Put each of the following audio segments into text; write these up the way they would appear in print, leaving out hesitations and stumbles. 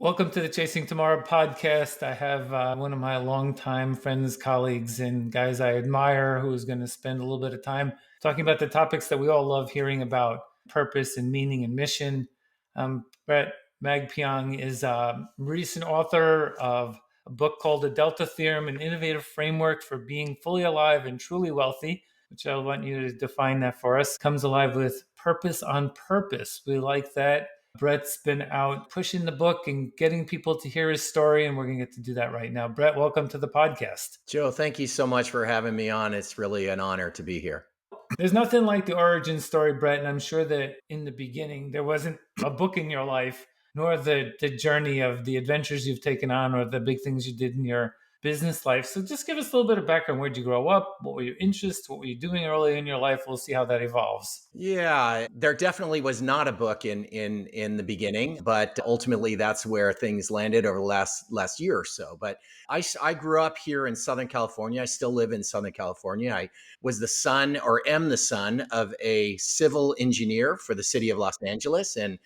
Welcome to the Chasing Tomorrow podcast. I have one of my longtime friends, colleagues, and guys I admire who's going to spend a little bit of time talking about the topics that we all love hearing about: purpose and meaning and mission. Bret Magpiong is a recent author of a book called The Delta Theorem, an innovative framework for being fully alive and truly wealthy, which I want you to define that for us. Comes alive with purpose on purpose. We like that. Bret's been out pushing the book and getting people to hear his story, and we're going to get to do that right now. Bret, welcome to the podcast. Joe, thank you so much for having me on. It's really an honor to be here. There's nothing like the origin story, Bret, and I'm sure that in the beginning there wasn't a book in your life, nor the journey of the adventures you've taken on or the big things you did in your business life. So just give us a little bit of background. Where'd you grow up? What were your interests? What were you doing early in your life? We'll see how that evolves. Yeah, there definitely was not a book in the beginning, but ultimately that's where things landed over the last year or so. But I grew up here in Southern California. I still live in Southern California. I was the son, or am the son, of a civil engineer for the city of Los Angeles, and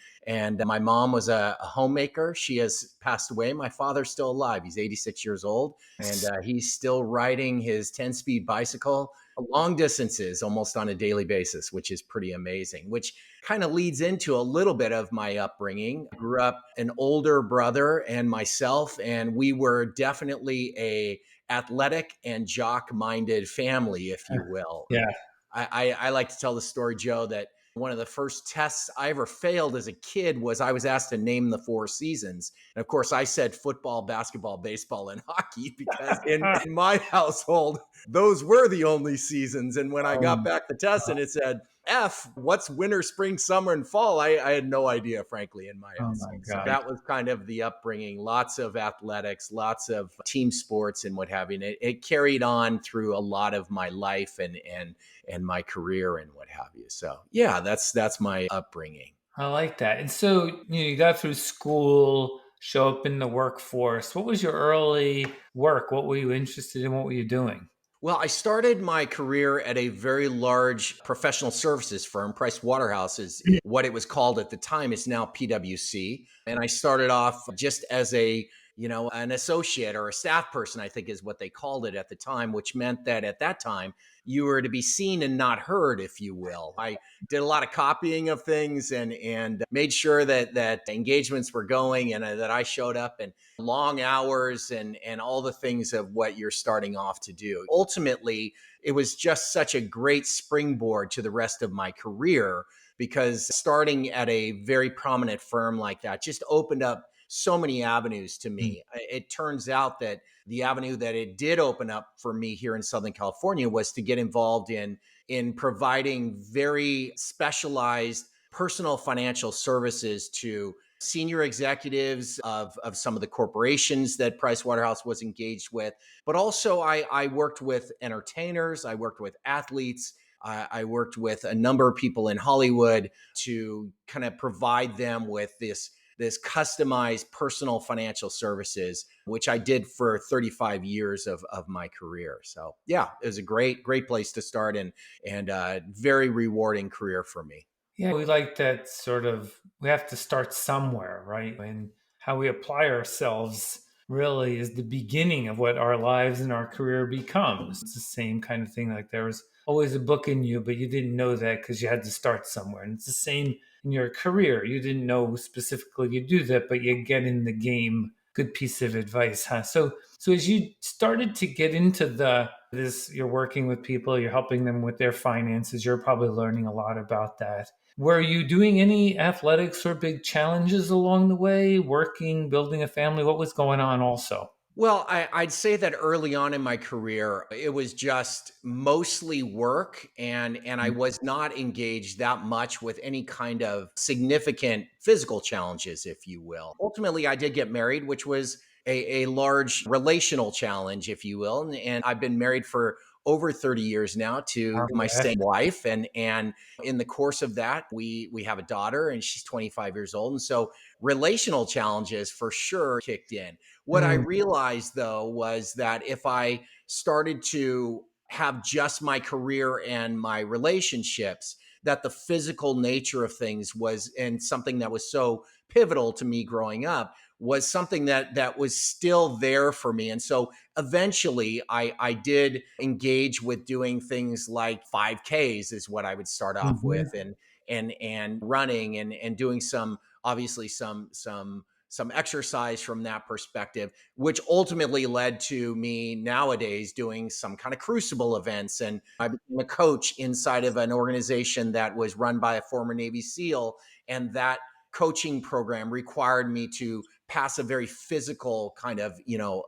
my mom was a homemaker. She has passed away. My father's still alive. He's 86 years old, and he's still riding his 10-speed bicycle long distances almost on a daily basis, which is pretty amazing, which kind of leads into a little bit of my upbringing. I grew up an older brother and myself, and we were definitely a athletic and jock-minded family, if you will. Yeah. I like to tell the story, Joe, that one of the first tests I ever failed as a kid was I was asked to name the four seasons. And of course, I said football, basketball, baseball, and hockey because in my household, those were the only seasons. And when I got back the test and it said F, what's winter, spring, summer, and fall, I had no idea, frankly, in my Oh my household. So God. that was kind of the upbringing, lots of athletics, lots of team sports and what have you. And it carried on through a lot of my life and my career and what have you. So yeah, that's my upbringing. I like that. And so, you got through school, show up in the workforce. What was your early work? What were you interested in? What were you doing? Well, I started my career at a very large professional services firm. Price Waterhouse is what it was called at the time. It's now PwC. And I started off just as an associate or a staff person, I think is what they called it at the time, which meant that at that time you were to be seen and not heard, if you will. I did a lot of copying of things and made sure that engagements were going and that I showed up, and long hours and all the things of what you're starting off to do. Ultimately, it was just such a great springboard to the rest of my career, because starting at a very prominent firm like that just opened up so many avenues to me. It turns out that the avenue that it did open up for me here in Southern California was to get involved in providing very specialized personal financial services to senior executives of some of the corporations that Pricewaterhouse was engaged with. But also I worked with entertainers, I worked with athletes, I worked with a number of people in Hollywood to kind of provide them with this customized personal financial services, which I did for 35 years of my career. So yeah, it was a great place to start, and very rewarding career for me. Yeah, we like that we have to start somewhere, right? And how we apply ourselves really is the beginning of what our lives and our career becomes. It's the same kind of thing. Like there was always a book in you, but you didn't know that because you had to start somewhere. And it's the same in your career. You didn't know specifically you do that, but you get in the game. Good piece of advice, huh? So as you started to get into this, you're working with people, you're helping them with their finances, you're probably learning a lot about that. Were you doing any athletics or big challenges along the way, working, building a family? What was going on also? Well, I'd say that early on in my career, it was just mostly work, and I was not engaged that much with any kind of significant physical challenges, if you will. Ultimately, I did get married, which was a large relational challenge, if you will. And I've been married for over 30 years now to my Okay. same wife. And in the course of that, we have a daughter, and she's 25 years old. And so relational challenges for sure kicked in. What I Mm, realized, though, was that if I started to have just my career and my relationships, that the physical nature of things was, and something that was so pivotal to me growing up, was something that was still there for me. And so eventually I did engage with doing things like 5Ks is what I would start off with, Mhm. and running, and doing some, obviously some exercise from that perspective, which ultimately led to me nowadays doing some kind of crucible events. And I became a coach inside of an organization that was run by a former Navy SEAL. And that coaching program required me to pass a very physical kind of,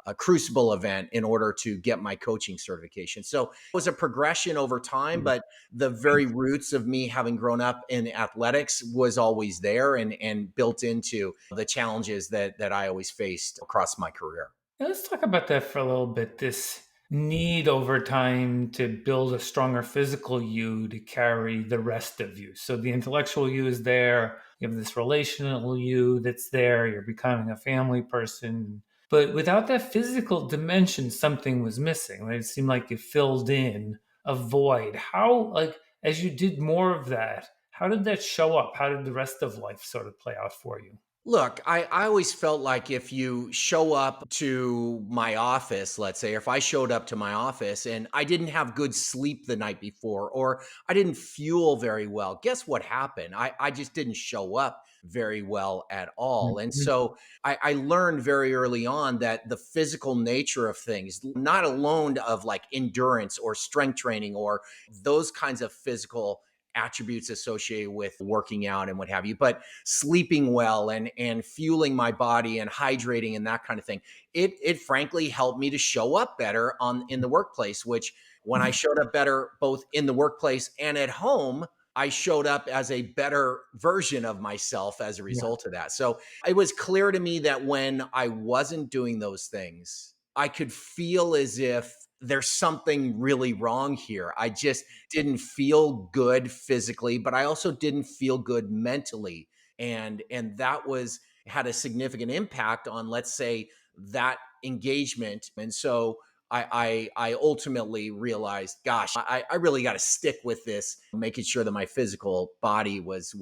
a crucible event in order to get my coaching certification. So it was a progression over time, but the very roots of me having grown up in athletics was always there, and built into the challenges that I always faced across my career. Now, let's talk about that for a little bit. This need over time to build a stronger physical you to carry the rest of you. So the intellectual you is there. You have this relational you that's there. You're becoming a family person. But without that physical dimension, something was missing. Right? It seemed like you filled in a void. How, like, as you did more of that, how did that show up? How did the rest of life sort of play out for you? Look, I always felt like if you show up to my office, let's say, if I showed up to my office and I didn't have good sleep the night before, or I didn't fuel very well, guess what happened? I just didn't show up very well at all. And Mhm. so I learned very early on that the physical nature of things, not alone of like endurance or strength training or those kinds of physical attributes associated with working out and what have you, but sleeping well and fueling my body and hydrating and that kind of thing, it frankly helped me to show up better on in the workplace. Which, when I showed up better both in the workplace and at home, I showed up as a better version of myself as a Yeah. result of that. So it was clear to me that when I wasn't doing those things, I could feel as if there's something really wrong here. I just didn't feel good physically, but I also didn't feel good mentally. And that was had a significant impact on, let's say, that engagement. And so I ultimately realized, gosh, I really got to stick with this, making sure that my physical body was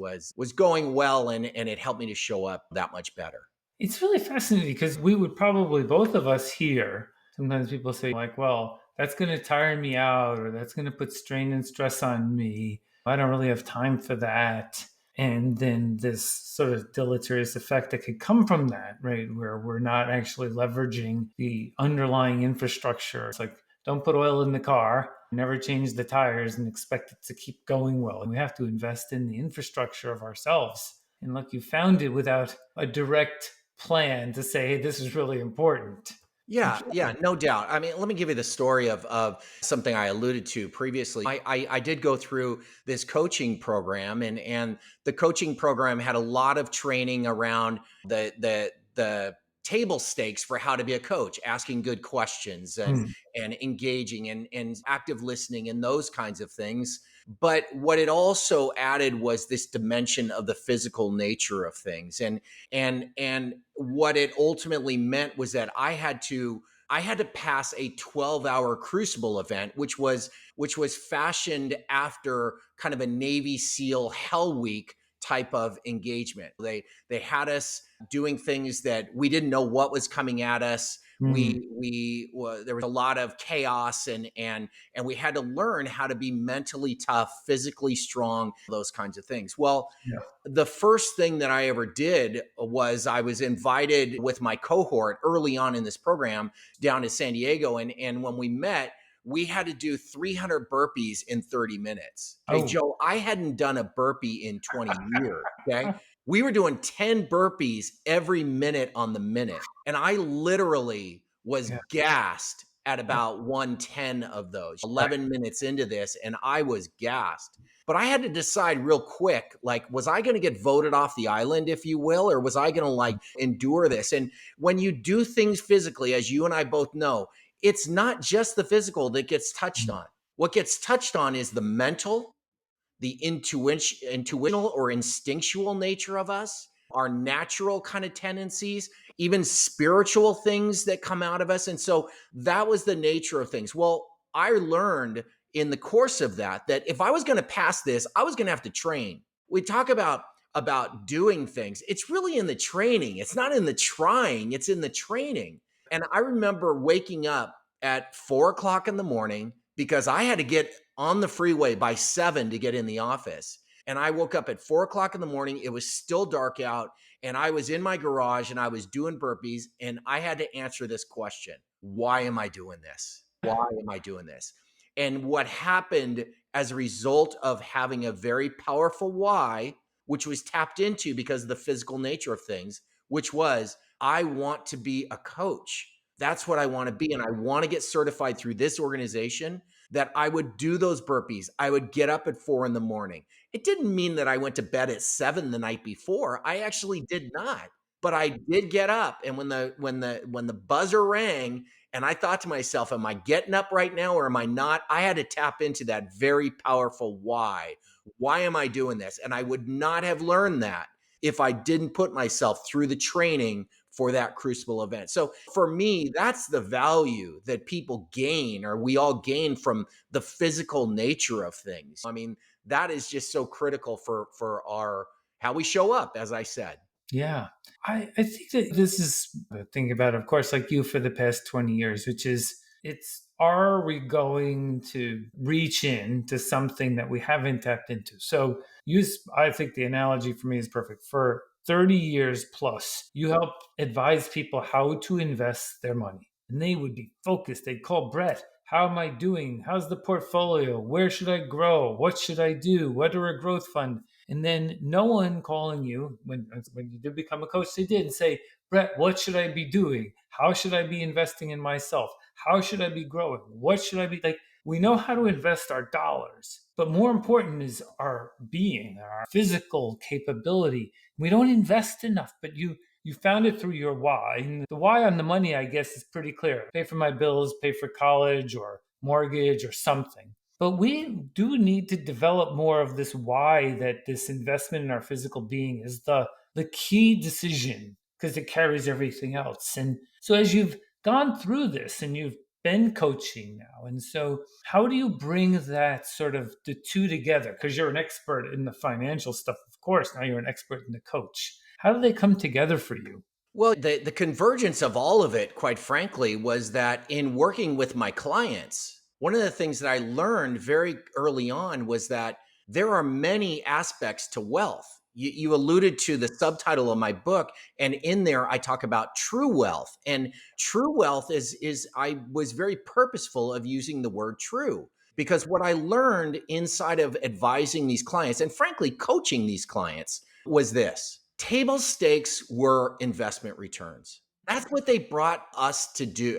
going well, and it helped me to show up that much better. It's really fascinating because we would probably both of us here. Sometimes people say, like, well, that's going to tire me out or that's going to put strain and stress on me. I don't really have time for that. And then this sort of deleterious effect that could come from that, right? Where we're not actually leveraging the underlying infrastructure. It's like, don't put oil in the car, never change the tires and expect it to keep going well. And we have to invest in the infrastructure of ourselves. And look, you found it without a direct plan to say, hey, this is really important. Yeah, yeah, no doubt. I mean, let me give you the story of something I alluded to previously. I did go through this coaching program, and the coaching program had a lot of training around the table stakes for how to be a coach, asking good questions, Hmm. and engaging, and active listening, and those kinds of things. But what it also added was this dimension of the physical nature of things. And what it ultimately meant was that I had to pass a 12-hour crucible event, which was fashioned after kind of a Navy SEAL Hell Week type of engagement. They had us doing things that we didn't know what was coming at us. Hmm. There was a lot of chaos, and we had to learn how to be mentally tough, physically strong, those kinds of things. Well, Yeah. the first thing that I ever did was I was invited with my cohort early on in this program down to San Diego. And when we met, we had to do 300 burpees in 30 minutes. Okay, Oh, Joe, I hadn't done a burpee in 20 years. Okay. We were doing 10 burpees every minute on the minute. And I literally was yeah. gassed at about 110 of those, Right. 11 minutes into this. And I was gassed. But I had to decide real quick, like, was I going to get voted off the island, if you will, or was I going to like endure this? And when you do things physically, as you and I both know, it's not just the physical that gets touched Mm. on. What gets touched on is the mental, the intuitional or instinctual nature of us, our natural kind of tendencies, even spiritual things that come out of us. And so that was the nature of things. Well, I learned in the course of that if I was going to pass this, I was going to have to train. We talk about about doing things, it's really in the training. It's not in the trying, it's in the training. And I remember waking up at 4 o'clock in the morning because I had to get on the freeway by 7 to get in the office. And I woke up at 4 o'clock in the morning. It was still dark out. And I was in my garage and I was doing burpees. And I had to answer this question: why am I doing this? Why am I doing this? And what happened as a result of having a very powerful why, which was tapped into because of the physical nature of things, which was, I want to be a coach. That's what I want to be. And I want to get certified through this organization, that I would do those burpees. I would get up at 4 in the morning. It didn't mean that I went to bed at 7 the night before. I actually did not. But I did get up. And when the buzzer rang, and I thought to myself, am I getting up right now or am I not? I had to tap into that very powerful why. Why am I doing this? And I would not have learned that if I didn't put myself through the training for that crucible event. So for me, that's the value that people gain, or we all gain, from the physical nature of things. I mean, that is just so critical for our how we show up, as I said. Yeah. I think that this is the thing about, of course, like you for the past 20 years, which is it's, are we going to reach in to something that we haven't tapped into? So I think the analogy for me is perfect. For 30 years plus, you help advise people how to invest their money. And they would be focused. They'd call Brett. How am I doing? How's the portfolio? Where should I grow? What should I do? What are a growth fund? And then no one calling you when you did become a coach, they did say, Brett, what should I be doing? How should I be investing in myself? How should I be growing? What should I be like? We know how to invest our dollars, but more important is our being, our physical capability. We don't invest enough, but you found it through your why. And the why on the money, I guess, is pretty clear. Pay for my bills, pay for college or mortgage or something. But we do need to develop more of this why, that this investment in our physical being is the key decision because it carries everything else. And so as you've gone through this and you've been coaching now, and so how do you bring that sort of the two together? Because you're an expert in the financial stuff, of course. Now you're an expert in the coach. How do they come together for you? Well, the convergence of all of it, quite frankly, was that in working with my clients, one of the things that I learned very early on was that there are many aspects to wealth. You alluded to the subtitle of my book, and in there I talk about true wealth. And true wealth is I was very purposeful of using the word true, because what I learned inside of advising these clients and frankly coaching these clients was this: table stakes were investment returns. That's what they brought us to do.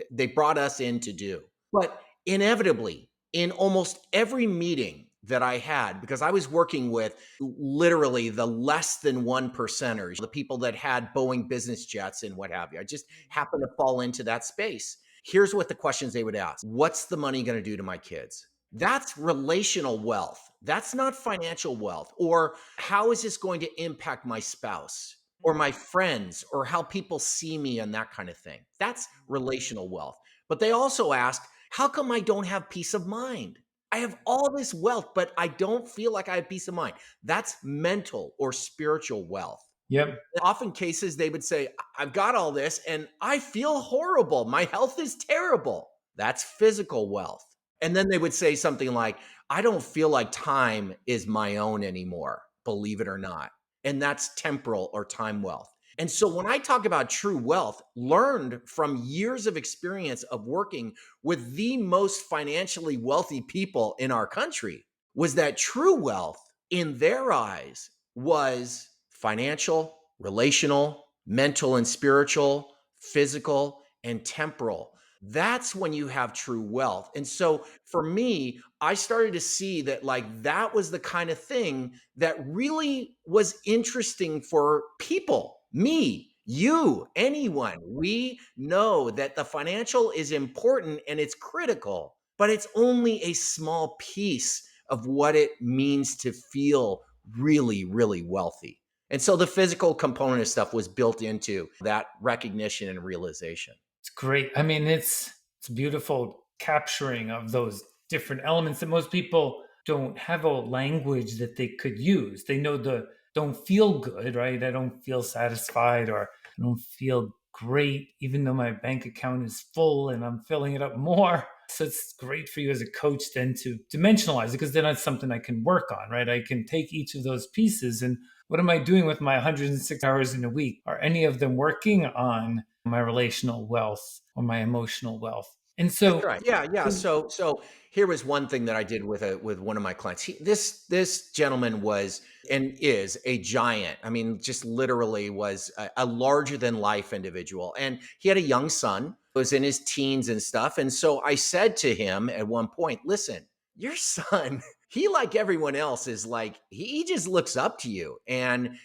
They brought us in to do. But inevitably, in almost every meeting that I had, because I was working with literally the less than one percenters, the people that had Boeing business jets and what have you. I just happened to fall into that space. Here's what the questions they would ask: what's the money going to do to my kids? That's relational wealth. That's not financial wealth. Or how is this going to impact my spouse or my friends or how people see me and that kind of thing? That's relational wealth. But they also ask, how come I don't have peace of mind? I have all this wealth, but I don't feel like I have peace of mind. That's mental or spiritual wealth. Yep. Often cases they would say, I've got all this and I feel horrible. My health is terrible. That's physical wealth. And then they would say something like, I don't feel like time is my own anymore, believe it or not. And that's temporal or time wealth. And so when I talk about true wealth, learned from years of experience of working with the most financially wealthy people in our country, was that true wealth in their eyes was financial, relational, mental and spiritual, physical, and temporal. That's when you have true wealth. And so for me, I started to see that like that was the kind of thing that really was interesting for people, me, you, anyone. We know that the financial is important and it's critical, but it's only a small piece of what it means to feel really, really wealthy. And so the physical component of stuff was built into that recognition and realization. It's great. I mean, it's beautiful capturing of those different elements that most people don't have a language that they could use. They know don't feel good, right? I don't feel satisfied, or I don't feel great, even though my bank account is full and I'm filling it up more. So it's great for you as a coach then to dimensionalize it, because then that's something I can work on, right? I can take each of those pieces and what am I doing with my 106 hours in a week? Are any of them working on my relational wealth or my emotional wealth? And That's so, right. Yeah, yeah. So here was one thing that I did with one of my clients. This gentleman was and is a giant. I mean, just literally was a larger than life individual, and he had a young son, was in his teens and stuff. And so I said to him at one point, "Listen, your son." He, like everyone else, is like he just looks up to you, and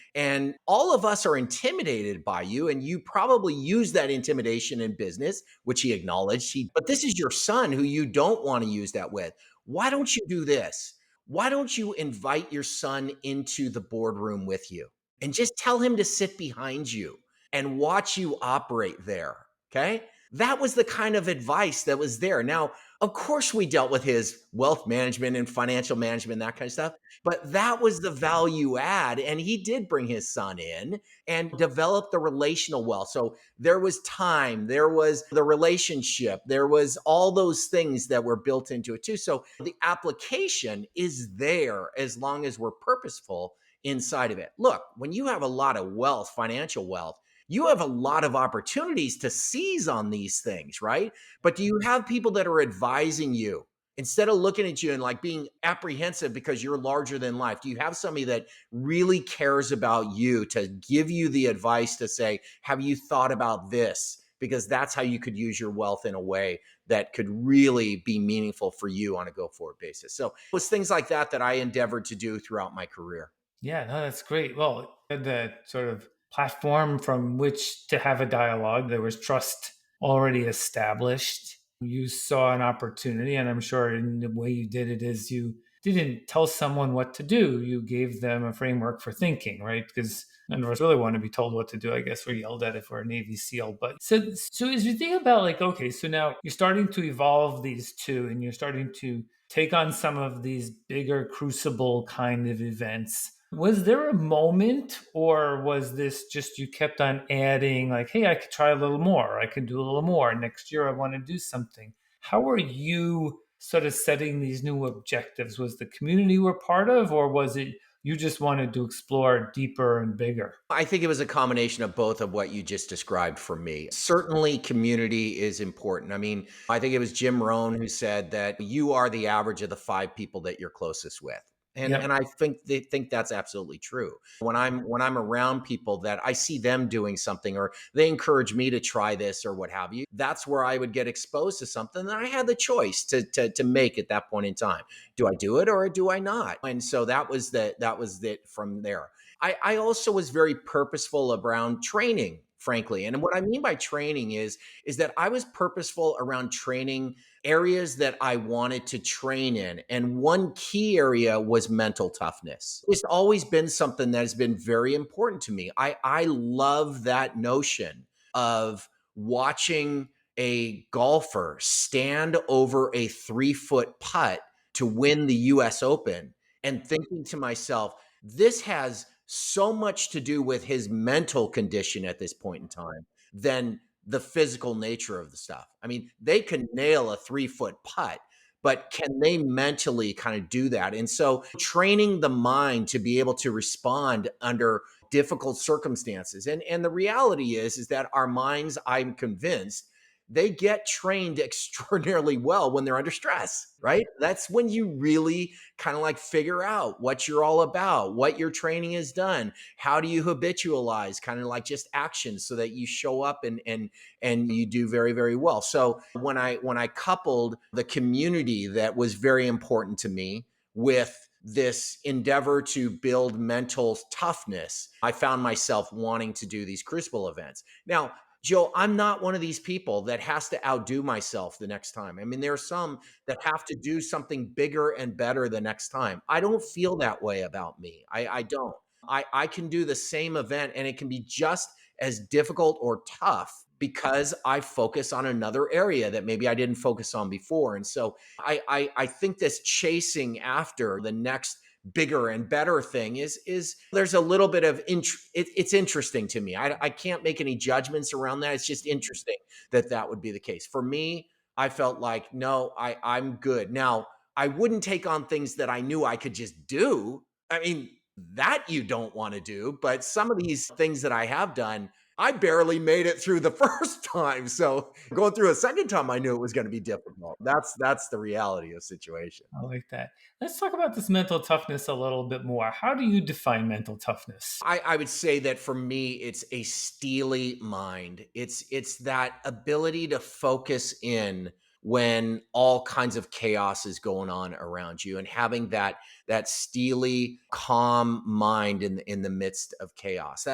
all of us are intimidated by you, and you probably use that intimidation in business, which he acknowledged. But this is your son who you don't want to use that with. Why don't you do this? Why don't you invite your son into the boardroom with you and just tell him to sit behind you and watch you operate there? Okay. That was the kind of advice that was there. Now, of course, we dealt with his wealth management and financial management, that kind of stuff, but that was the value add. And he did bring his son in and develop the relational wealth. So there was time, there was the relationship, there was all those things that were built into it too. So the application is there as long as we're purposeful inside of it. Look, when you have a lot of wealth, financial wealth, you have a lot of opportunities to seize on these things, right? But do you have people that are advising you instead of looking at you and like being apprehensive because you're larger than life? Do you have somebody that really cares about you to give you the advice to say, have you thought about this? Because that's how you could use your wealth in a way that could really be meaningful for you on a go forward basis. So it was things like that that I endeavored to do throughout my career. yeah, no, that's great. Well, the sort of platform from which to have a dialogue, there was trust already established. You saw an opportunity, and I'm sure in the way you did it is you didn't tell someone what to do. You gave them a framework for thinking, right? Because none of us really want to be told what to do. I guess we're yelled at if we're a Navy SEAL. But so as you think about like, okay, so now you're starting to evolve these two, and you're starting to take on some of these bigger crucible kind of events. Was there a moment, or was this just you kept on adding, like, hey, I could try a little more, I could do a little more. Next year, I want to do something. How are you sort of setting these new objectives? Was the community we're part of, or was it you just wanted to explore deeper and bigger? I think it was a combination of both of what you just described for me. Certainly, community is important. I mean, I think it was Jim Rohn who said that you are the average of the five people that you're closest with. And Yep. I think they think that's absolutely true. When I'm around people that I see them doing something or they encourage me to try this or what have you, that's where I would get exposed to something that I had the choice to make at that point in time. Do I do it or do I not? And so that was it from there. I also was very purposeful around training, frankly. And what I mean by training is that I was purposeful around training areas that I wanted to train in. And one key area was mental toughness. It's always been something that has been very important to me. I love that notion of watching a golfer stand over a 3 foot putt to win the US Open and thinking to myself, this has so much to do with his mental condition at this point in time than the physical nature of the stuff. I mean, they can nail a 3 foot putt, but can they mentally kind of do that? And so training the mind to be able to respond under difficult circumstances. And the reality is that our minds, I'm convinced, they get trained extraordinarily well when they're under stress, right? That's when you really kind of like figure out what you're all about, what your training has done. How do you habitualize kind of like just actions so that you show up and you do very, very well. So when I coupled the community that was very important to me with this endeavor to build mental toughness, I found myself wanting to do these crucible events. Now, Joe, I'm not one of these people that has to outdo myself the next time. I mean, there are some that have to do something bigger and better the next time. I don't feel that way about me. I don't. I can do the same event and it can be just as difficult or tough because I focus on another area that maybe I didn't focus on before. And so I think this chasing after the next bigger and better thing is there's a little bit of it's interesting to me. I can't make any judgments around that. It's just interesting that that would be the case. For me, I felt like, no, I'm good. Now, I wouldn't take on things that I knew I could just do. I mean, that you don't want to do, but some of these things that I have done, I barely made it through the first time. So going through a second time, I knew it was going to be difficult. That's the reality of the situation. I like that. Let's talk about this mental toughness a little bit more. How do you define mental toughness? I would say that for me, it's a steely mind. It's that ability to focus in when all kinds of chaos is going on around you, and having that steely, calm mind in the midst of chaos.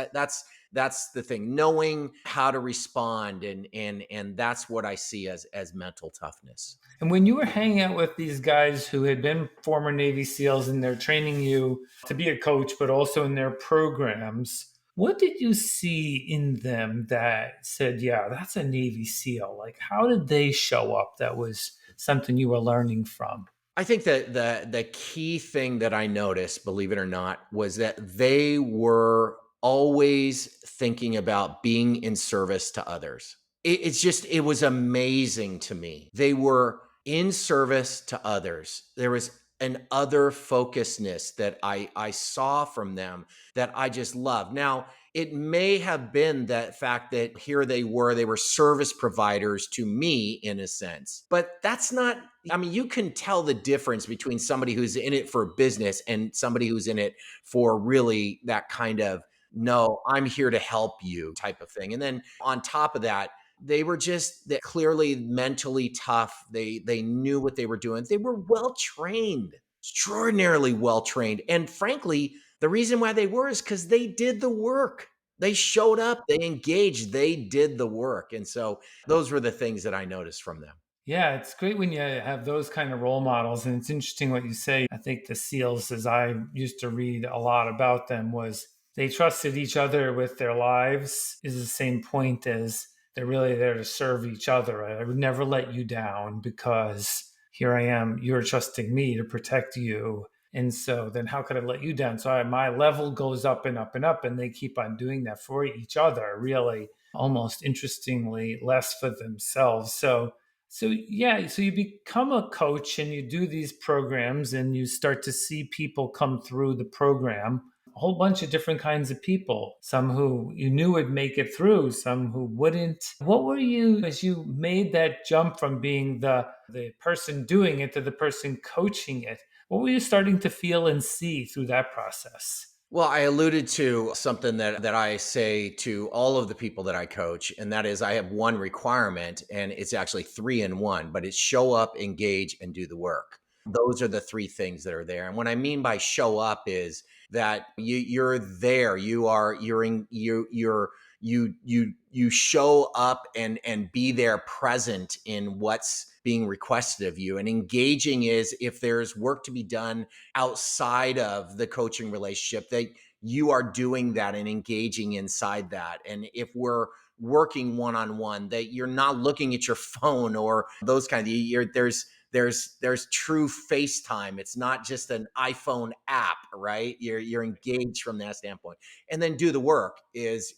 That's the thing. Knowing how to respond, and that's what I see as mental toughness. And when you were hanging out with these guys who had been former Navy SEALs and they're training you to be a coach, but also in their programs, what did you see in them that said, yeah, that's a Navy SEAL? Like, how did they show up that was something you were learning from? I think that the key thing that I noticed, believe it or not, was that they were always thinking about being in service to others. It was amazing to me. They were in service to others. There was an other focusedness that I saw from them that I just loved. Now, it may have been that fact that here they were service providers to me in a sense, but that's not, I mean, you can tell the difference between somebody who's in it for business and somebody who's in it for really that kind of, no, I'm here to help you type of thing. And then on top of that, they were just that clearly mentally tough. They knew what they were doing. They were well trained, extraordinarily well trained. And frankly, the reason why they were is because they did the work. They showed up, they engaged, they did the work. And so those were the things that I noticed from them. Yeah, it's great when you have those kind of role models. And it's interesting what you say. I think the SEALs, as I used to read a lot about them, was they trusted each other with their lives, is the same point as they're really there to serve each other. I would never let you down because here I am, you're trusting me to protect you. And so then how could I let you down? So my level goes up and up and up, and they keep on doing that for each other, really almost interestingly, less for themselves. So yeah, so you become a coach and you do these programs and you start to see people come through the program, a whole bunch of different kinds of people, some who you knew would make it through, some who wouldn't. What were you, as you made that jump from being the person doing it to the person coaching it, what were you starting to feel and see through that process? Well, I alluded to something that I say to all of the people that I coach, and that is I have one requirement, and it's actually three in one, but it's show up, engage, and do the work. Those are the three things that are there. And what I mean by show up is that you're there. You show up and be there present in what's being requested of you. And engaging is if there's work to be done outside of the coaching relationship, that you are doing that and engaging inside that. And if we're working one-on-one, that you're not looking at your phone or those kind of, there's true FaceTime. It's not just an iPhone app, right? You're engaged from that standpoint. And then do the work is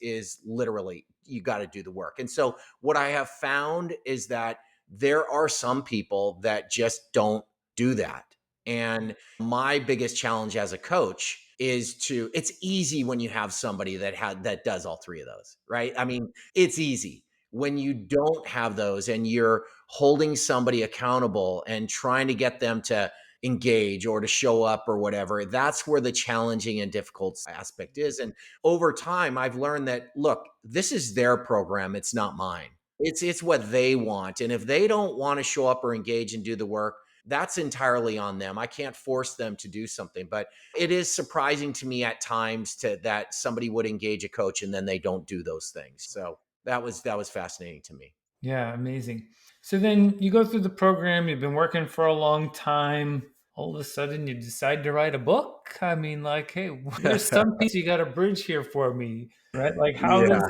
literally, you got to do the work. And so what I have found is that there are some people that just don't do that. And my biggest challenge as a coach is it's easy when you have somebody that does all three of those, right? I mean, it's easy. When you don't have those and you're holding somebody accountable and trying to get them to engage or to show up or whatever, that's where the challenging and difficult aspect is. And over time, I've learned that, look, this is their program, it's not mine. It's what they want. And if they don't want to show up or engage and do the work, that's entirely on them. I can't force them to do something, but it is surprising to me at times that somebody would engage a coach and then they don't do those things. So that was fascinating to me. Yeah, amazing. So then you go through the program, you've been working for a long time. All of a sudden, you decide to write a book. I mean, like, hey, there's some piece you got to bridge here for me, right? Like, Yeah.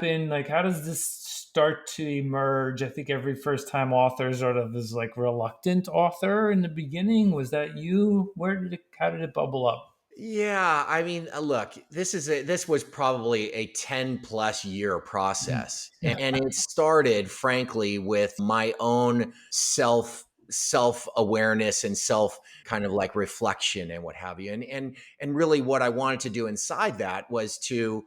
how does this start to emerge? I think every first time author sort of is like reluctant author in the beginning. Was that you? How did it bubble up? Yeah, I mean, look, this was probably a 10 plus year Mm. process. Yeah. And it started frankly with my own self awareness and self kind of like reflection and what have you. And really what I wanted to do inside that was to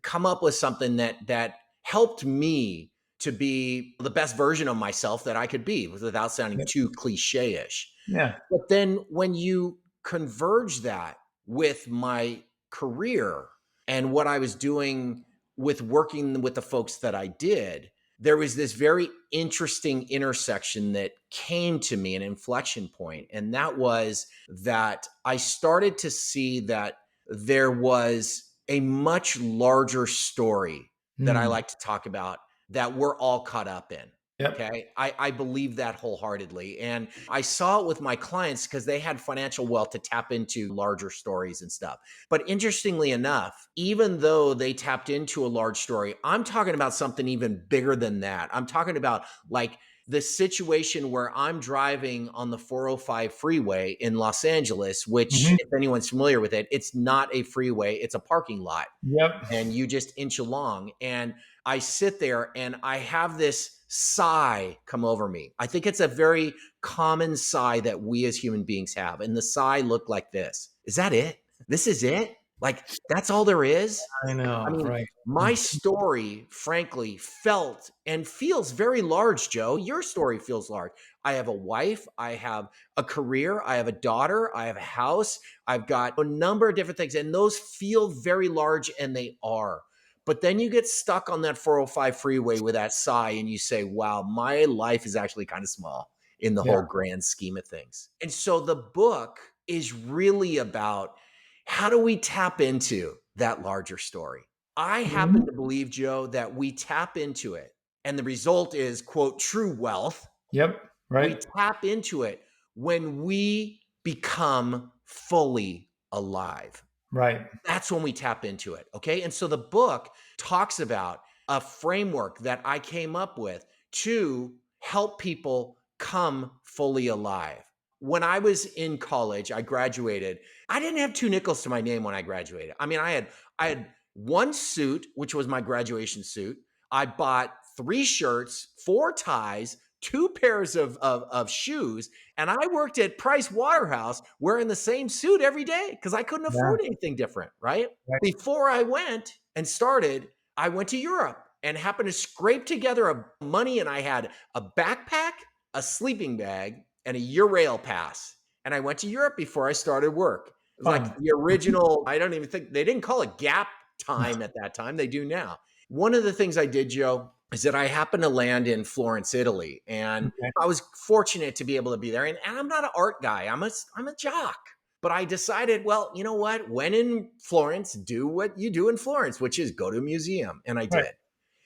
come up with something that helped me to be the best version of myself that I could be without sounding Yep. too cliche-ish. Yeah. But then when you converge that with my career and what I was doing with working with the folks that I did, there was this very interesting intersection that came to me, an inflection point. And that was that I started to see that there was a much larger story that I Mm. like to talk about that we're all caught up in. Yep. Okay. I believe that wholeheartedly. And I saw it with my clients because they had financial wealth to tap into larger stories and stuff. But interestingly enough, even though they tapped into a large story, I'm talking about something even bigger than that. I'm talking about like the situation where I'm driving on the 405 freeway in Los Angeles, which, Mhm. if anyone's familiar with it, it's not a freeway, it's a parking lot Yep. and you just inch along. And I sit there and I have this sigh come over me. I think it's a very common sigh that we as human beings have. And the sigh looked like this. Is that it? This is it? Like, that's all there is? I I know, mean, right. my Mm. story, frankly, felt and feels very large, Joe. Your story feels large. I have a wife. I have a career. I have a daughter. I have a house. I've got a number of different things, and those feel very large, and they are. But then you get stuck on that 405 freeway with that sigh, and you say, wow, my life is actually kind of small in the Yeah. whole grand scheme of things. And so the book is really about how do we tap into that larger story? I happen Mhm. to believe, Joe, that we tap into it, and the result is, quote, true wealth. Yep. We Right. tap into it when we become fully alive. Right. That's when we tap into it. Okay. And so the book talks about a framework that I came up with to help people come fully alive. When I was in college, I graduated. I didn't have two nickels to my name when I graduated. I mean, I had one suit, which was my graduation suit. I bought three shirts, four ties, two pairs of shoes, and I worked at Price Waterhouse wearing the same suit every day because I couldn't Yeah. afford anything different, right? Right. Before I went and started, I went to Europe and happened to scrape together a money, and I had a backpack, a sleeping bag, and a Eurail pass. And I went to Europe before I started work. It was like Fun. the original, I don't even think they didn't call it gap time at that time. They do now. One of the things I did, Joe, is that I happened to land in Florence, Italy, and Okay. I was fortunate to be able to be there. And I'm not an art guy. I'm a jock. But I decided, well, you know what? When in Florence, do what you do in Florence, which is go to a museum. And I Right. did.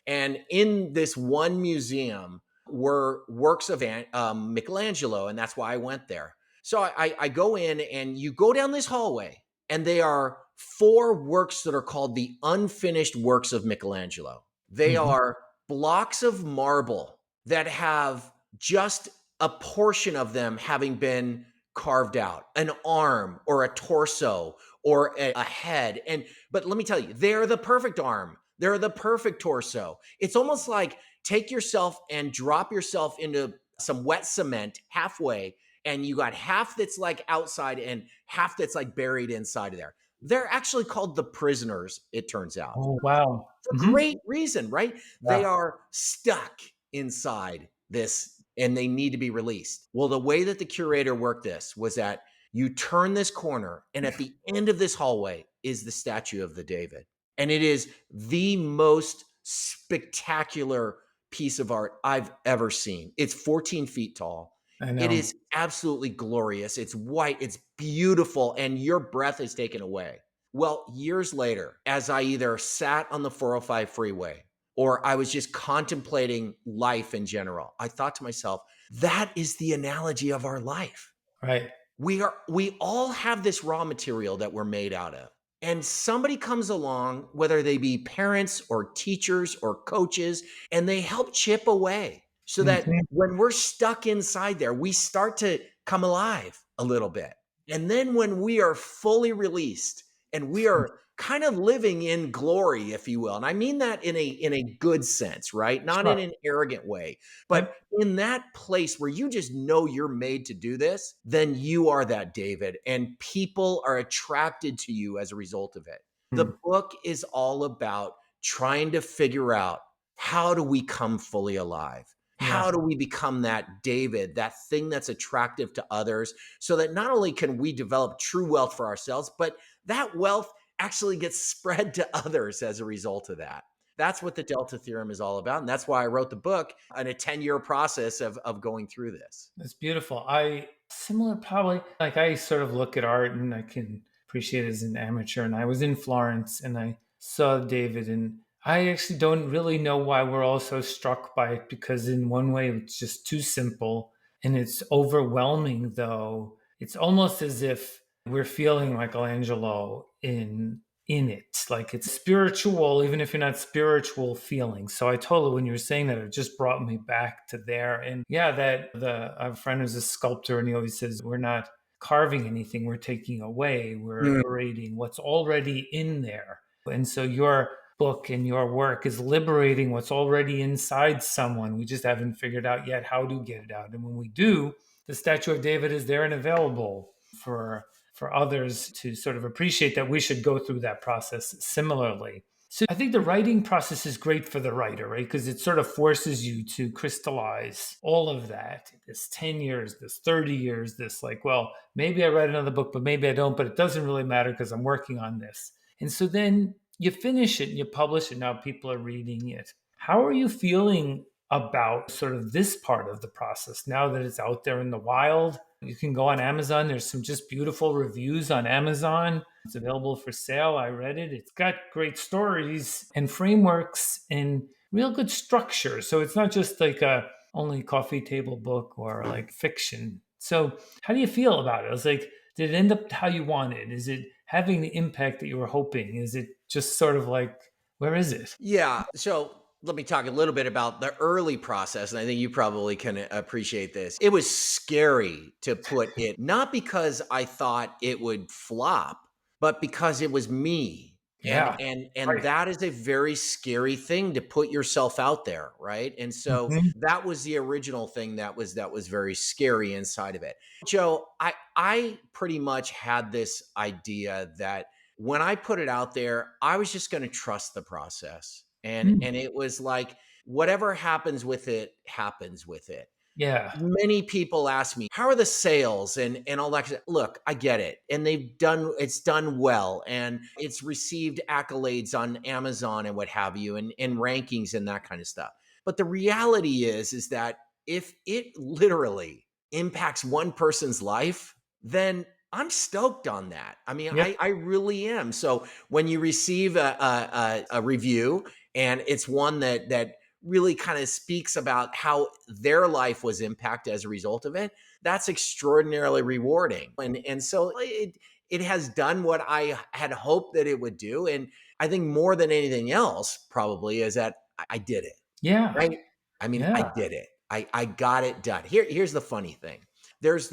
And in this one museum were works of Michelangelo, and that's why I went there. So I go in, and you go down this hallway, and they are four works that are called the unfinished works of Michelangelo. They Mhm. are blocks of marble that have just a portion of them having been carved out, an arm or a torso or a head. And but let me tell you, they're the perfect arm. They're the perfect torso. It's almost like take yourself and drop yourself into some wet cement halfway, and you got half that's like outside and half that's like buried inside of there. They're actually called the prisoners, it turns out. Oh, wow. For Mhm. great reason, right? They Yeah. are stuck inside this and they need to be released. Well, the way that the curator worked this was that you turn this corner, and at the end of this hallway is the statue of the David. And it is the most spectacular piece of art I've ever seen. It's 14 feet tall. I It know. is absolutely glorious. It's white, it's beautiful, and your breath is taken away. Well, years later, as I either sat on the 405 freeway or I was just contemplating life in general, I thought to myself, that is the analogy of our life. Right. We all have this raw material that we're made out of. And somebody comes along, whether they be parents or teachers or coaches, and they help chip away so that Mhm. when we're stuck inside there, we start to come alive a little bit. And then when we are fully released and we are kind of living in glory, if you will, and I mean that in a good sense, right? Not Sure. in an arrogant way, but Yep. in that place where you just know you're made to do this, then you are that David, and people are attracted to you as a result of it. Hmm. The book is all about trying to figure out, how do we come fully alive? Yeah. How do we become that David, that thing that's attractive to others, so that not only can we develop true wealth for ourselves, but that wealth actually gets spread to others as a result of that. That's what the Delta Theorem is all about. And that's why I wrote the book in a 10-year process of going through this. That's beautiful. I similar probably like I sort of look at art and I can appreciate it as an amateur. And I was in Florence and I saw David, and I actually don't really know why we're all so struck by it, because in one way it's just too simple and it's overwhelming. Though it's almost as if we're feeling Michelangelo in it. Like it's spiritual, even if you're not spiritual feeling. So I totally, when you were saying that, it just brought me back to there. And yeah, that I have a friend who's a sculptor, and he always says, we're not carving anything, we're taking away, we're Mm. liberating what's already in there. And so your book and your work is liberating what's already inside someone. We just haven't figured out yet how to get it out. And when we do, the statue of David is there and available for others to sort of appreciate that we should go through that process similarly. So I think the writing process is great for the writer, right? Because it sort of forces you to crystallize all of that. This 10 years, this 30 years, this like, well, maybe I write another book, but maybe I don't, but it doesn't really matter because I'm working on this. And so then you finish it and you publish it. Now people are reading it. How are you feeling about sort of this part of the process now that it's out there in the wild? You can go on Amazon. There's some just beautiful reviews on Amazon. It's available for sale. I read it. It's got great stories and frameworks and real good structure. So it's not just like a only coffee table book or like fiction. So how do you feel about it? I was like, did it end up how you wanted? Is it having the impact that you were hoping? Is it just sort of like, where is it? Yeah. So let me talk a little bit about the early process. And I think you probably can appreciate this. It was scary to put it, not because I thought it would flop, but because it was me. And Yeah. and Right. that is a very scary thing, to put yourself out there, right? And so Mhm. that was the original thing that was very scary inside of it. Joe, I pretty much had this idea that when I put it out there, I was just going to trust the process. Mm. And it was like, whatever happens with it happens with it. Yeah. Many people ask me, how are the sales and all that? Look, I get it. And it's done well, and it's received accolades on Amazon and what have you, and rankings and that kind of stuff. But the reality is that if it literally impacts one person's life, then I'm stoked on that. I mean, Yep. I really am. So when you receive a review, and it's one that really kind of speaks about how their life was impacted as a result of it, that's extraordinarily rewarding. And so it has done what I had hoped that it would do. And I think more than anything else, probably, is that I did it. Yeah. Right? I mean, I Yeah. did it. I got it done. Here's the funny thing. There's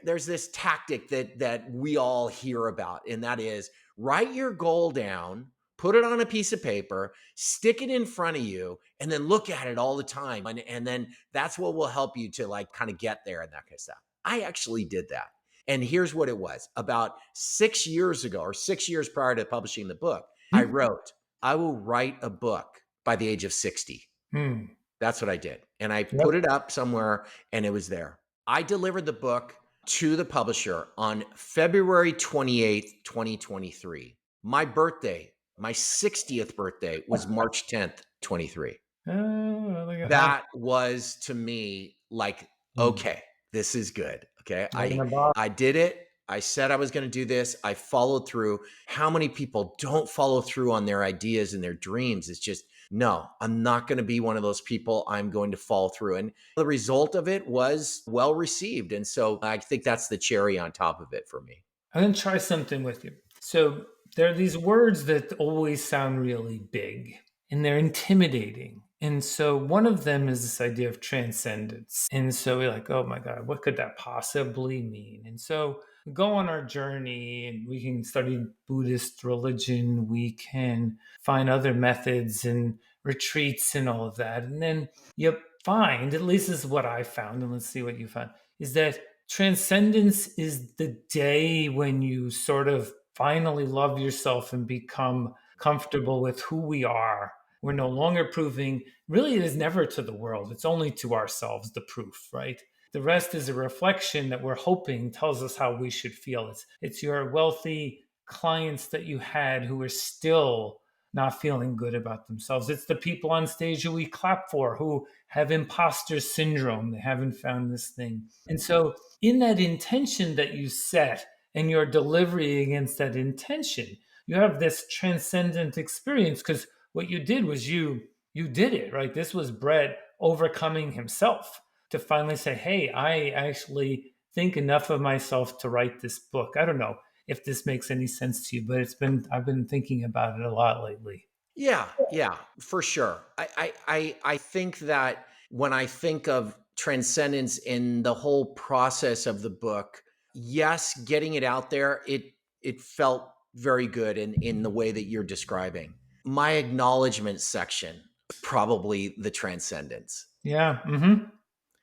there's this tactic that we all hear about, and that is, write your goal down, put it on a piece of paper, stick it in front of you, and then look at it all the time. And then that's what will help you to like kind of get there and that kind of stuff. I actually did that. And here's what it was. About 6 years ago, or 6 years prior to publishing the book, I Mm. wrote, I will write a book by the age of 60. Mm. That's what I did. And I Yep. put it up somewhere, and it was there. I delivered the book to the publisher on February 28th, 2023. My birthday, my 60th birthday, was March 10th, 23. Look at how That was, to me, like, mm, okay, this is good. Okay. like in a box. I did it. I said I was going to do this. I followed through. How many people don't follow through on their ideas and their dreams? It's just, no, I'm not going to be one of those people. I'm going to follow through. And the result of it was well received. And so I think that's the cherry on top of it for me. I'm going to try something with you. So there are these words that always sound really big and they're intimidating. And so one of them is this idea of transcendence. And so we're like, oh my God, what could that possibly mean? And so go on our journey and we can study Buddhist religion, we can find other methods and retreats and all of that. And then you find, at least this is what I found, and let's see what you found, is that transcendence is the day when you sort of finally love yourself and become comfortable with who we are. We're no longer proving, really, it is never to the world, it's only to ourselves, the proof, right? The rest is a reflection that we're hoping tells us how we should feel. It's your wealthy clients that you had who are still not feeling good about themselves. It's the people on stage who we clap for who have imposter syndrome. They haven't found this thing. And so, in that intention that you set and your delivery against that intention, you have this transcendent experience because what you did was you did it, right? This was Bret overcoming himself to finally say, hey, I actually think enough of myself to write this book. I don't know if this makes any sense to you, but I've been thinking about it a lot lately. Yeah, yeah, for sure. I think that when I think of transcendence in the whole process of the book, yes, getting it out there, it felt very good in the way that you're describing. My acknowledgement section, probably the transcendence, Yeah. Mm-hmm.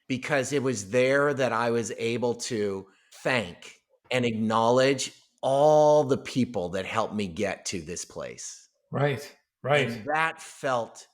because it was there that I was able to thank and acknowledge all the people that helped me get to this place. Right. Right. And that felt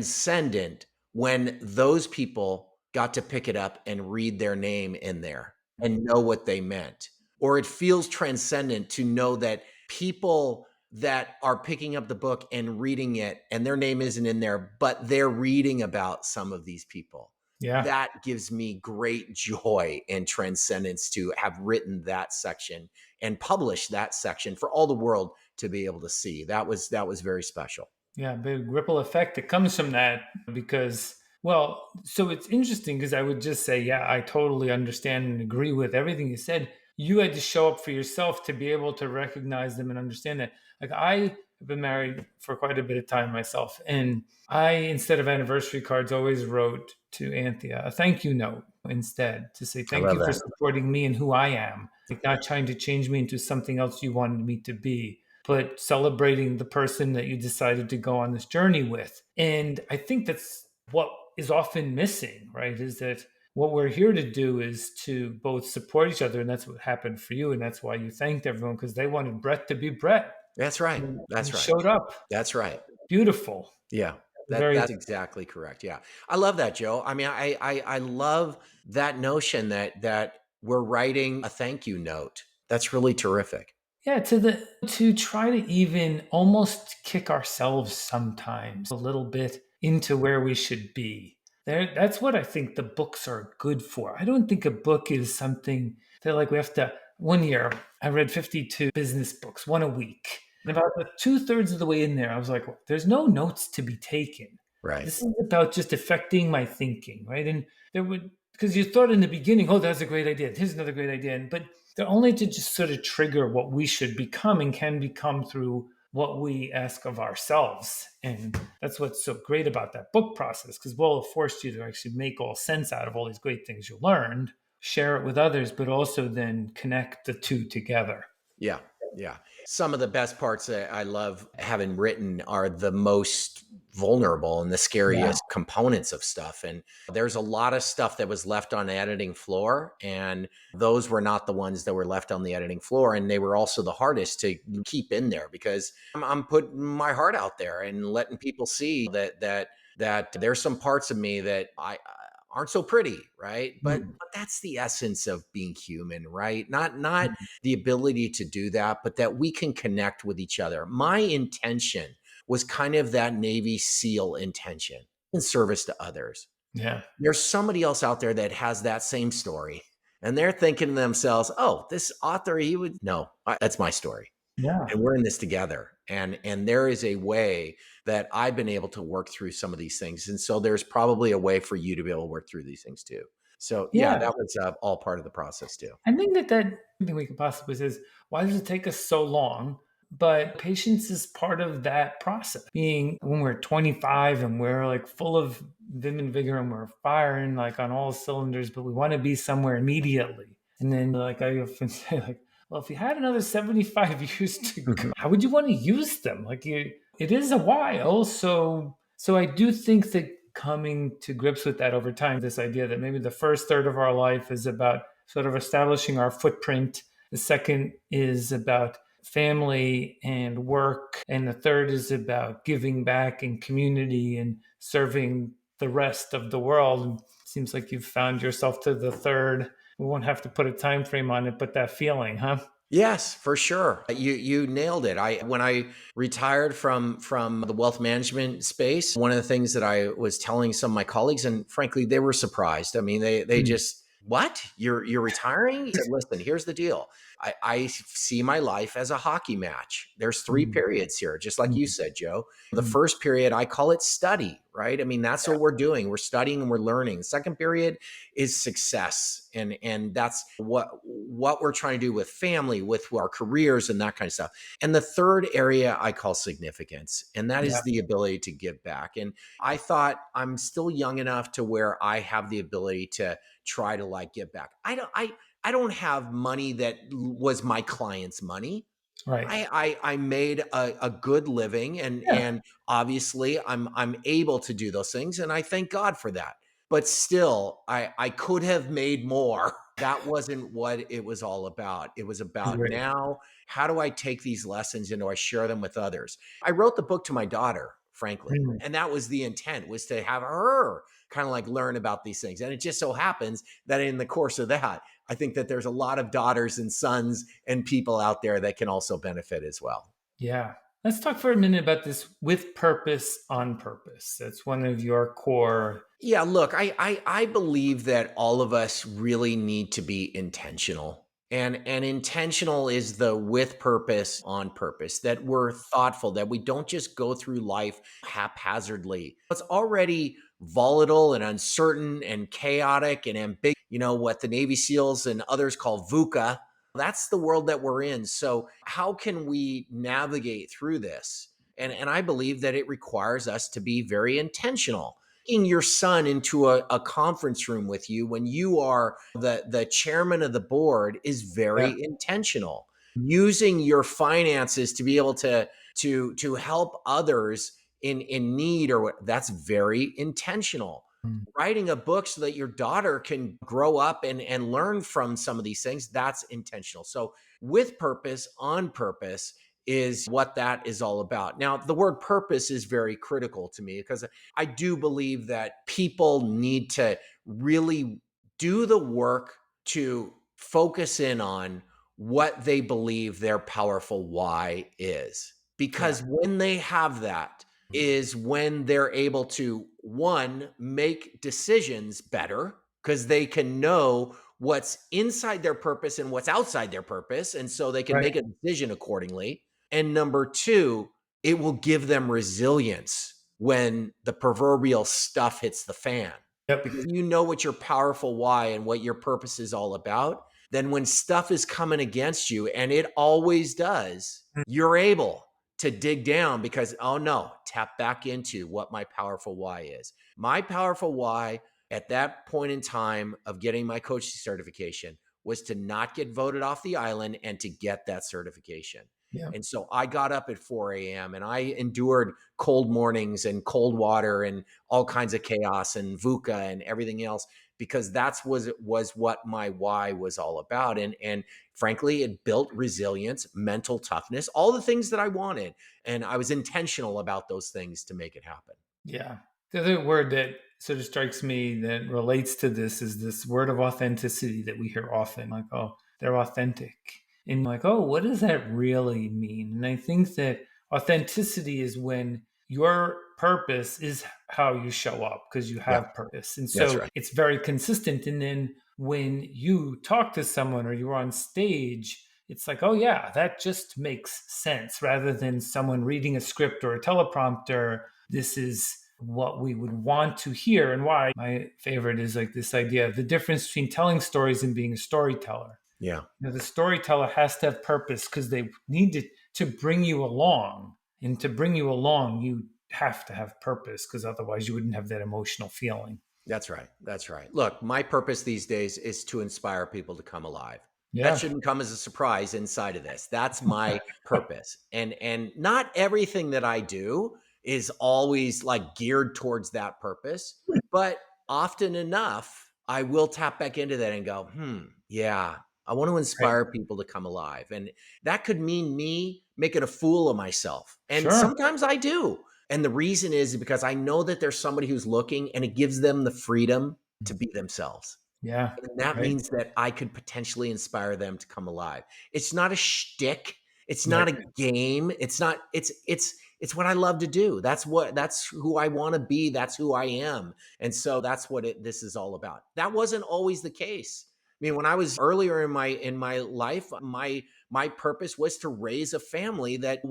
transcendent when those people got to pick it up and read their name in there and know what they meant. Or it feels transcendent to know that people that are picking up the book and reading it and their name isn't in there, but they're reading about some of these people. Yeah. That gives me great joy and transcendence to have written that section and published that section for all the world to be able to see. That was very special. Yeah, big ripple effect that comes from that because, well, so it's interesting because I would just say, yeah, I totally understand and agree with everything you said. You had to show up for yourself to be able to recognize them and understand that. Like, I have been married for quite a bit of time myself, and I, instead of anniversary cards, always wrote to Anthea a thank you note instead to say I thank love you for that. supporting me and who I am, like not trying to change me into something else you wanted me to be, but celebrating the person that you decided to go on this journey with. And I think that's what is often missing, right? Is that what we're here to do is to both support each other. And that's what happened for you. And that's why you thanked everyone because they wanted Bret to be Bret. That's right. And he That's right. showed up. That's right. Beautiful. Yeah. Very, That's exactly correct. Yeah. I love that, Joe. I mean, I love that notion that we're writing a thank you note. That's really terrific. yeah, to try to even almost kick ourselves sometimes a little bit into where we should be. That's what I think the books are good for. I don't think a book is something that like we have to. One year, I read 52 business books, one a week. And about the two-thirds of the way in there, I was like, well, there's no notes to be taken. Right. This is about just affecting my thinking, right? And there would, because you thought in the beginning, oh, that's a great idea. Here's another great idea. But they're only to just sort of trigger what we should become and can become through what we ask of ourselves. And that's what's so great about that book process, because we'll have forced you to actually make all sense out of all these great things you learned, share it with others, but also then connect the two together. Yeah. Yeah. Some of the best parts that I love having written are the most vulnerable and the Yeah. scariest components of stuff. And there's a lot of stuff that was left on the editing floor. And those were not the ones that were left on the editing floor. And they were also the hardest to keep in there because I'm putting my heart out there and letting people see that there's some parts of me that I aren't so pretty, right? Mm. But that's the essence of being human, right? Not the ability to do that, but that we can connect with each other. My intention was kind of that Navy SEAL intention in service to others. Yeah. There's somebody else out there that has that same story, and they're thinking to themselves, "Oh, this author, he would no, that's my story." Yeah. And we're in this together, and there is a way that I've been able to work through some of these things, and so there's probably a way for you to be able to work through these things too. So yeah, Yeah. that was all part of the process too. I think that thing we could possibly say is why does it take us so long? But patience is part of that process. Being when we're 25 and we're like full of vim and vigor and we're firing like on all cylinders, but we want to be somewhere immediately. And then, like I often say, like well, if you had another 75 years to go, how would you want to use them? It is a while. So I do think that coming to grips with that over time, this idea that maybe the first third of our life is about sort of establishing our footprint. The second is about family and work. And the third is about giving back in community and serving the rest of the world. And it seems like you've found yourself to the third. We won't have to put a time frame on it, but that feeling, huh? Yes, for sure. You nailed it. I When I retired from the wealth management space, one of the things that I was telling some of my colleagues, and frankly, they were surprised. I mean, they Mm. just, what? You're retiring? He said, listen, here's the deal. I see my life as a hockey match. There's three Mm. periods here, just like you Mm. said, Joe. The Mm. first period, I call it study, right? I mean, that's Yeah. what we're doing. We're studying and we're learning. The second period is success, and that's what we're trying to do with family, with our careers, and that kind of stuff. And the third area I call significance, and that Yeah. is the ability to give back. And I thought, I'm still young enough to where I have the ability to try to like give back. I don't have money that was my client's money. Right. I made a good living, Yeah. and obviously I'm able to do those things, and I thank God for that. But still, I could have made more. That wasn't what it was all about. It was about, Agree. now, how do I take these lessons and do I share them with others? I wrote the book to my daughter, frankly, Mm. and that was the intent, was to have her kind of like learn about these things. And it just so happens that in the course of that, I think that there's a lot of daughters and sons and people out there that can also benefit as well. Yeah. Let's talk for a minute about this with purpose, on purpose. That's one of your core. Yeah, look, I believe that all of us really need to be intentional. And intentional is the with purpose, on purpose, that we're thoughtful, that we don't just go through life haphazardly. It's already volatile and uncertain and chaotic and ambiguous, what the Navy SEALs and others call VUCA. That's the world that we're in. So how can we navigate through this? And I believe that it requires us to be very intentional. Taking your son into a conference room with you when you are the chairman of the board is Yeah. very intentional. Using your finances to be able to help others in need, or what, that's very intentional. Mm. Writing a book so that your daughter can grow up and learn from some of these things, that's intentional. So with purpose, on purpose, is what that is all about. Now, the word purpose is very critical to me, because I do believe that people need to really do the work to focus in on what they believe their powerful why is. Yeah. Because when they have that, is when they're able to, one, make decisions better, because they can know what's inside their purpose and what's outside their purpose. And so they can Right. make a decision accordingly. And number two, it will give them resilience when the proverbial stuff hits the fan. Yep. Because you know what your powerful why and what your purpose is all about, then when stuff is coming against you, and it always does, Mm. you're able to dig down, because, oh no, tap back into what my powerful why is. My powerful why at that point in time of getting my coaching certification was to not get voted off the island and to get that certification. Yeah. And so I got up at 4 a.m. and I endured cold mornings and cold water and all kinds of chaos and VUCA and everything else, because was what my why was all about. And frankly, it built resilience, mental toughness, all the things that I wanted. And I was intentional about those things to make it happen. Yeah. The other word that sort of strikes me that relates to this is this word of authenticity that we hear often, like, oh, they're authentic. And like, oh, what does that really mean? And I think that authenticity is when your purpose is how you show up because you Yeah, have purpose. And that's so right. it's very consistent. And then when you talk to someone or you're on stage, it's like, oh, yeah, that just makes sense rather than someone reading a script or a teleprompter. This is what we would want to hear and why. My favorite is like this idea of the difference between telling stories and being a storyteller. Yeah. The storyteller has to have purpose because they need to bring you along. And to bring you along, you have to have purpose because otherwise you wouldn't have that emotional feeling. That's right. That's right. Look, my purpose these days is to inspire people to come alive. That Yeah. shouldn't come as a surprise inside of this. That's my purpose. And not everything that I do is always like geared towards that purpose, but often enough I will tap back into that and go, yeah, I want to Right. inspire people to come alive. And that could mean me making a fool of myself. And Sure. sometimes I do. And the reason is because I know that there's somebody who's looking, and it gives them the freedom to be themselves. Yeah. And that Right. means that I could potentially inspire them to come alive. It's not a shtick. It's not Right. a game. It's not, it's what I love to do. That's who I want to be. That's who I am. And so that's what this is all about. That wasn't always the case. I mean, when I was earlier in my life, my purpose was to raise a family that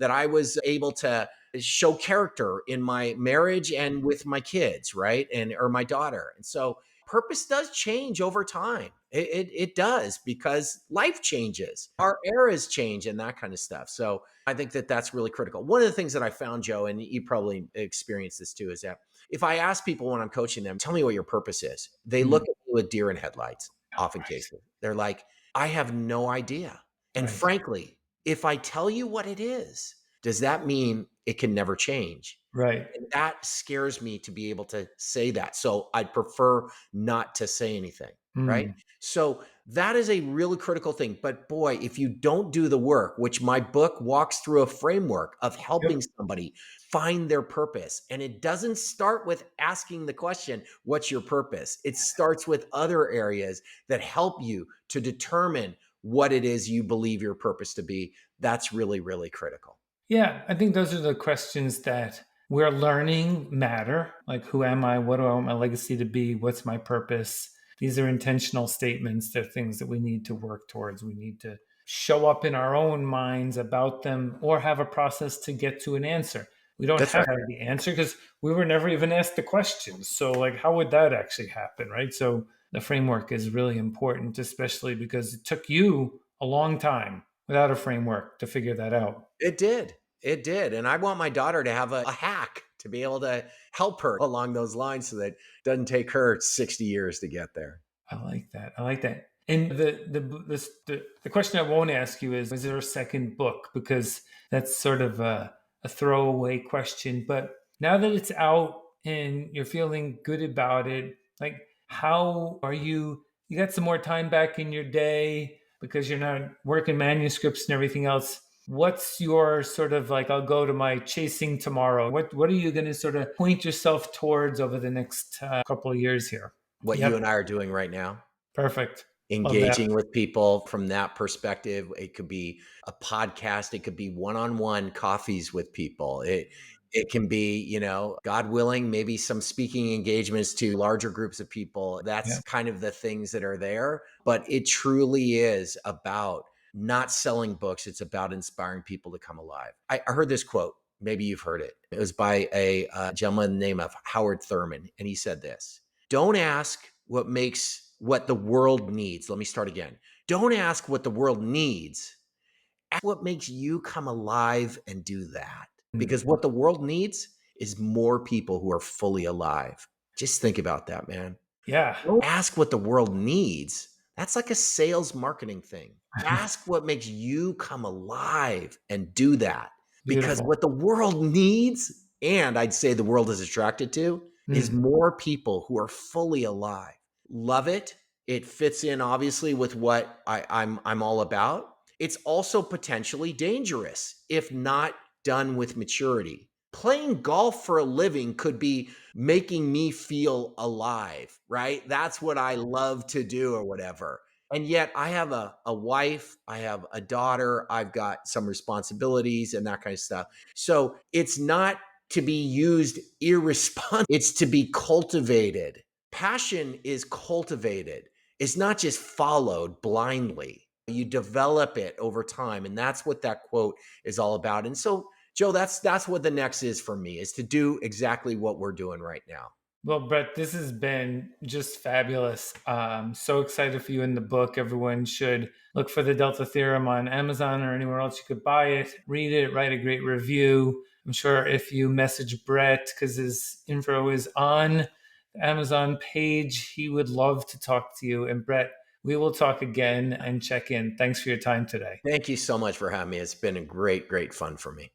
I was able to show character in my marriage and with my kids, right? And or my daughter. And so purpose does change over time. It does, because life changes, our eras change, and that kind of stuff. So I think that that's really critical. One of the things that I found, Joe, and you probably experienced this too, is that if I ask people when I'm coaching them, tell me what your purpose is, they look Mm. at me with deer in headlights. Oh, Often cases, they're like, I have no idea. And right. frankly, if I tell you what it is, does that mean it can never change? Right. And that scares me to be able to say that. So I'd prefer not to say anything, right? Mm. So that is a really critical thing. But boy, if you don't do the work, which my book walks through a framework of Yep. helping somebody find their purpose. And it doesn't start with asking the question, what's your purpose? It starts with other areas that help you to determine what it is you believe your purpose to be. That's really, really critical. Yeah, I think those are the questions that we're learning matter. Like, who am I? What do I want my legacy to be? What's my purpose? These are intentional statements. They're things that we need to work towards. We need to show up in our own minds about them or have a process to get to an answer. We don't That's have right. to have the answer because we were never even asked the questions. So, like, how would that actually happen? Right. So, the framework is really important, especially because it took you a long time without a framework to figure that out. It did. It did. And I want my daughter to have a hack to be able to help her along those lines so that it doesn't take her 60 years to get there. I like that. I like that. And the question I won't ask you is there a second book? Because that's sort of a throwaway question. But now that it's out and you're feeling good about it, like, how are you? You got some more time back in your day because you're not working manuscripts and everything else. What's your sort of like, I'll go to my chasing tomorrow? What are you going to sort of point yourself towards over the next couple of years here? What you Yep. and I are doing right now, Perfect. Love that. engaging with people from that perspective. It could be a podcast, it could be one-on-one coffees with people. It can be, God willing, maybe some speaking engagements to larger groups of people. Yeah. That's kind of the things that are there. But it truly is about not selling books. It's about inspiring people to come alive. I heard this quote. Maybe you've heard it. It was by a gentleman named of Howard Thurman. And he said this: don't ask what the world needs. Let me start again. Don't ask what the world needs. Ask what makes you come alive and do that. Mm. Because what the world needs is more people who are fully alive. Just think about that, man. Yeah. Don't ask what the world needs. That's like a sales marketing thing. Ask what makes you come alive and do that. Because Beautiful. what the world needs, and I'd say the world is attracted to, is Mm. more people who are fully alive. Love it. It fits in obviously with what I'm all about. It's also potentially dangerous if not done with maturity. Playing golf for a living could be making me feel alive, right? That's what I love to do or whatever. And yet I have a wife, I have a daughter, I've got some responsibilities and that kind of stuff. So it's not to be used irresponsibly, it's to be cultivated. Passion is cultivated. It's not just followed blindly. You develop it over time. And that's what that quote is all about. And so, Joe, that's what the next is for me, is to do exactly what we're doing right now. Well, Brett, this has been just fabulous. So excited for you in the book. Everyone should look for the Delta Theorem on Amazon or anywhere else you could buy it, read it, write a great review. I'm sure if you message Brett, because his info is on the Amazon page, he would love to talk to you. And Brett, We will talk again and check in. Thanks for your time today. Thank you so much for having me. It's been a great, great fun for me.